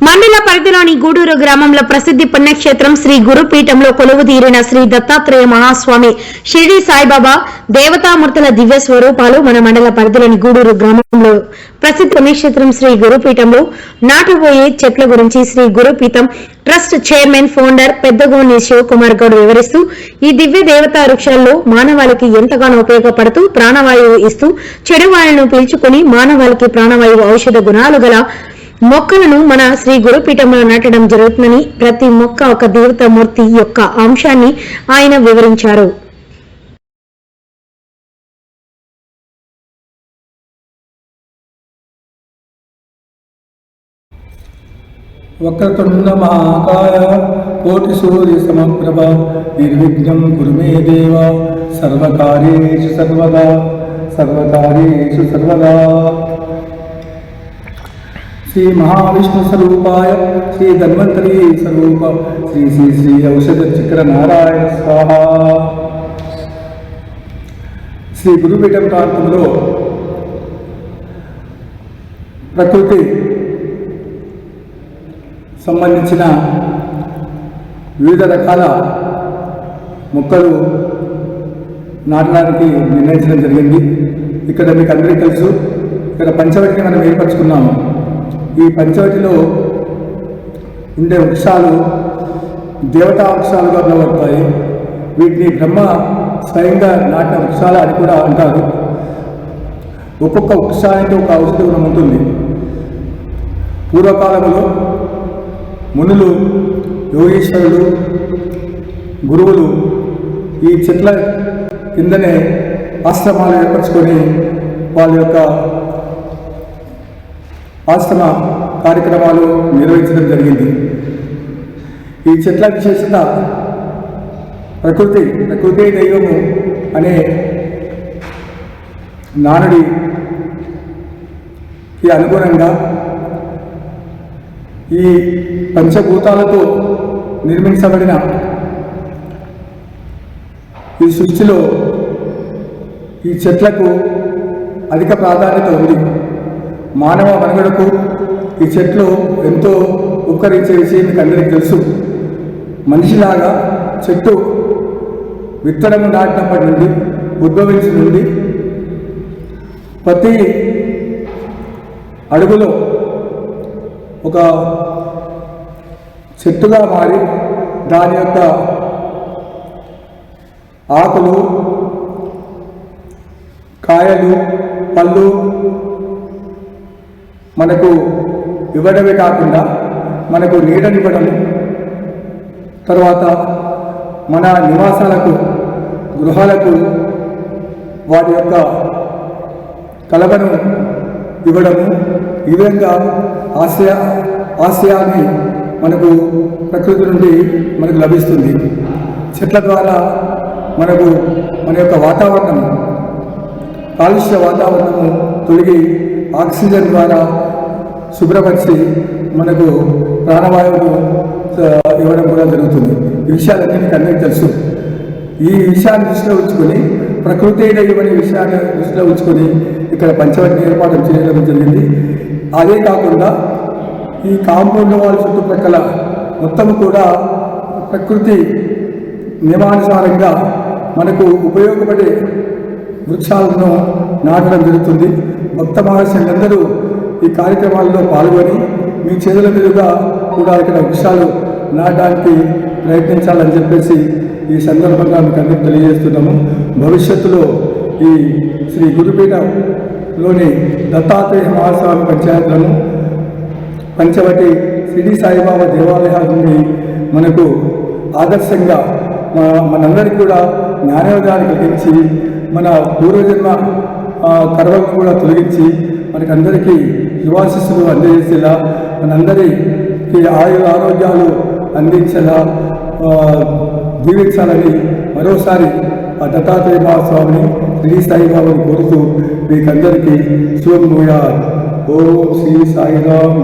మండల పరిధిలోని గూడూరు గ్రామంలో ప్రసిద్ధి పుణ్యక్షేత్రం శ్రీ గురుపీఠంలో కొలువు తీరిన శ్రీ దత్తాత్రేయ మహాస్వామి షిరిడి సాయిబాబా దేవతామూర్తుల దివ్య స్వరూపాలు మన మండల పరిధిలోని గూడూరు గ్రామంలో ప్రసిద్ధ పుణ్యక్షేత్రం శ్రీ గురుపీఠంలో నాటబోయే చెట్ల గురించి Shri Gurupeetham trust chairman founder Peddagoni Sivakumar Goud వివరిస్తూ ఈ దివ్య దేవతా వృక్షాల్లో మానవాళికి ఎంతగానో ఉపయోగపడుతూ ప్రాణవాయువు ఇస్తూ చెడు వాయువులను పీల్చుకుని మానవాళికి ప్రాణవాయువు ఔషధ గుణాలు గల మొక్కలను మన శ్రీ గురుపీఠంలో నాటడం జరుగుతుందని ప్రతి మొక్క ఒక దేవతామూర్తి యొక్క అంశాన్ని ఆయన వివరించారు. వక్రతుండ మహాకాయ కోటి సూర్య సమప్రభ నిర్విఘ్నం కురు మే దేవ సర్వకార్యేషు సర్వదా సర్వకార్యేషు సర్వదా. శ్రీ మహావిష్ణు స్వరూపాయ శ్రీ ధన్వంతరి స్వరూప శ్రీ శ్రీ శ్రీ ఔషధ చక్ర నారాయణ స్వాహ. శ్రీ గురుపీఠం ప్రాంతంలో ప్రకృతి సంబంధించిన వివిధ రకాల మొక్కలు నాటడానికి నిర్ణయించడం జరిగింది. ఇక్కడ మీకు అందరికీ తెలుసు, ఇక్కడ పంచవటిని మనం ఏర్పరచుకున్నాము. ఈ పంచవటిలో ఉండే వృక్షాలు దేవతా వృక్షాలుగా పిలువబడతాయి. వీటిని బ్రహ్మ స్వయంగా నాటిన వృక్షాలు అని కూడా అంటారు. ఒక్కొక్క వృక్షానికి ఒక ఔషధ గుణం ఉంటుంది. పూర్వకాలంలో మునులు, యోగీశ్వరులు, గురువులు ఈ చెట్ల కిందనే ఆశ్రమాలు ఏర్పరచుకొని వాళ్ళ యొక్క ఆశ్రమ కార్యక్రమాలు నిర్వహించడం జరిగింది. ఈ చెట్ల విశేషత ప్రకృతి దైవము అనే నానుడికి అనుగుణంగా ఈ పంచభూతాలతో నిర్మించబడిన ఈ సృష్టిలో ఈ చెట్లకు అధిక ప్రాధాన్యత ఉంది. మానవ మనుగడకు ఈ చెట్లు ఎంతో ఉపకరించే విషయం మీకు అందరికీ తెలుసు. మనిషిలాగా చెట్టు విత్తనము నాటినప్పటి నుండి ఉద్భవించి నుండి ప్రతి అడుగులో ఒక చెట్టుగా మారి దాని యొక్క ఆకులు, కాయలు, పళ్ళు మనకు ఇవ్వడమే కాకుండా మనకు నీడనివ్వడము, తర్వాత మన నివాసాలకు, గృహాలకు వాటి యొక్క కలబను ఇవ్వడము, ఈ విధంగా ఆశయాన్ని మనకు ప్రకృతి నుండి మనకు లభిస్తుంది. చెట్ల ద్వారా మనకు మన యొక్క వాతావరణం, కాలుష్య వాతావరణము తొలగి ఆక్సిజన్ ద్వారా శుభ్రపరిచి మనకు ప్రాణవాయువును ఇవ్వడం కూడా జరుగుతుంది. ఈ విషయాలన్నీ మీకు అందరికీ తెలుసు. ఈ విషయాన్ని దృష్టిలో ఉంచుకొని, ప్రకృతి దైవమనే విషయాన్ని దృష్టిలో ఉంచుకొని ఇక్కడ పంచవటిని ఏర్పాటు చేయడం జరిగింది. అదే కాకుండా ఈ కాంపౌండ్ వాళ్ళ చుట్టుప్రక్కల మొత్తం కూడా ప్రకృతి నియమానుసారంగా మనకు ఉపయోగపడే వృక్షాలను నాటడం జరుగుతుంది. భక్త మహర్షులందరూ ఈ కార్యక్రమాల్లో పాల్గొని మీ చేతుల మీదుగా కూడా ఇక్కడ వృక్షాలు నాటడానికి ప్రయత్నించాలని చెప్పేసి ఈ సందర్భంగా మీకు అందరికీ తెలియజేస్తున్నాము. భవిష్యత్తులో ఈ శ్రీ గురుపీఠంలోని దత్తాత్రేయ మహాస్వామి పంచాయత్లను పంచవటి షిరిడి సాయిబాబా దేవాలయాల నుండి మనకు ఆదర్శంగా మనందరికీ కూడా జ్ఞానోదయాన్ని కలిగించి మన పూర్వజన్మ కర్మలను కూడా తొలగించి మనకందరికీ శుభాశిస్సులు అందజేసేలా, మనందరికీ ఆరోగ్యాలు అందించేలా దీవించాలని మరోసారి ఆ దత్తాత్రేయ మహాస్వామిని శ్రీ సాయిబాబాని కోరుతూ మీకందరికీ శుభం భూయాత్. ఓం శ్రీ సాయిరామ్.